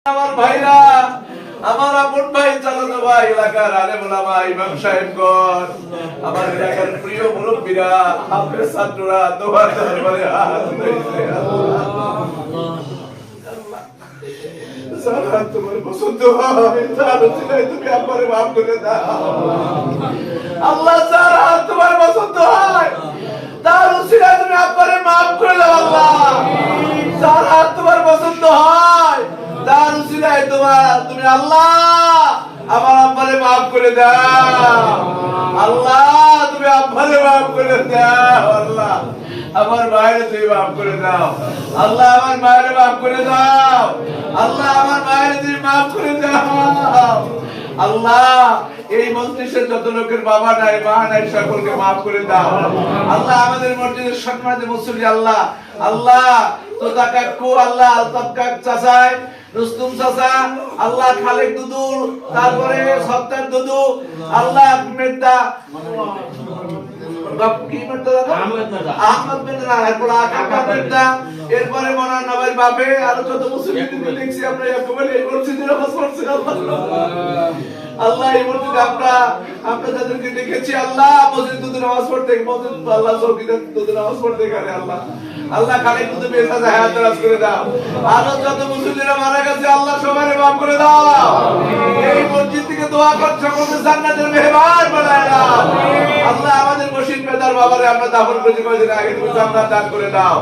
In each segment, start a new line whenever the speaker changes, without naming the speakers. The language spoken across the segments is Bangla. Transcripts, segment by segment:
আমার ভাইরা, আমার আপন ভাই, চাচাতো ভাই, এলাকার আলেম ওলামা, ইমাম সাহেবগণ, আমার এলাকার প্রিয় মুরব্বীরা, হাফেজ ছাত্ররা, তোমার দরবারে হাত উঠাইছে। যারা তোমার পছন্দ হয় তার উসিলায় তুমি আমারে মাফ করে দাও আল্লাহ। যারা তোমার পছন্দ হয় তার উসিলায় তুমি আমারে মাফ করে দাও আল্লাহ। যারা তোমার পছন্দ হয় তার উসিলায় তুমি আল্লাহ আমার আব্বারে মাফ করে দাও আল্লাহ। তুমি আব্বারে মাফ করে দাও আল্লাহ। আমার মায়ের তুমি মাফ করে দাও আল্লাহ। আমার মায়ের মাফ করে দাও আল্লাহ। আমার মায়ের তুমি মাফ করে দাও আল্লাহ। এই মজলিসের যত লোকের বাবা নাই মা নাই সকলকে মাফ করে দাও আল্লাহ। আমাদের মসজিদের সম্মানিত মুসল্লি আল্লাহ, আল্লাহ তোতা কাকু, আল্লাহ আলতাফ কাক চাচাই, রুস্তুম চাচা, আল্লাহ খালেক দুদু, তারপরে সত্তার দুদু, আল্লাহ মেদা এরপরে মনার নবাই বাপে আরো যত মুসলিম দেখছি আমরা আল্লাহ। এই মসজিদে আমরা যাদেরকে দেখেছি আল্লাহ, মসজিদ দুধ নামাজ পড়তে, মসজিদ আল্লাহ চৌকিদার দুধ নামাজ পড়তে এখানে আল্লাহ, আল্লাহ খালেক দুধ বেসা হায়াত দারাজ করে দাও। আরো যত মুসলিমরা মারা গেছে আল্লাহ সবাই মাফ করে দাও। এই মসজিদ থেকে দোয়া কর সকলকে জান্নাতের মেহমান বানায় দাও আল্লাহ। আমাদের মসজিদ মেদার বাবারে আমরা দাফন করেছি কয়েকদিন আগে, তুমি জান্নাত দান করে দাও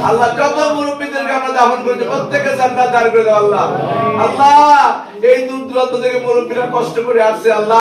আল্লাহ। যত মুরব্বীদেরকে আমরা দাফন করেছি প্রত্যেককে জান্নাত দান করে দাও আল্লাহ। আল্লাহ এই দূর দূরান্ত থেকে মুরব্বীরা কষ্ট করে আসছে আল্লাহ।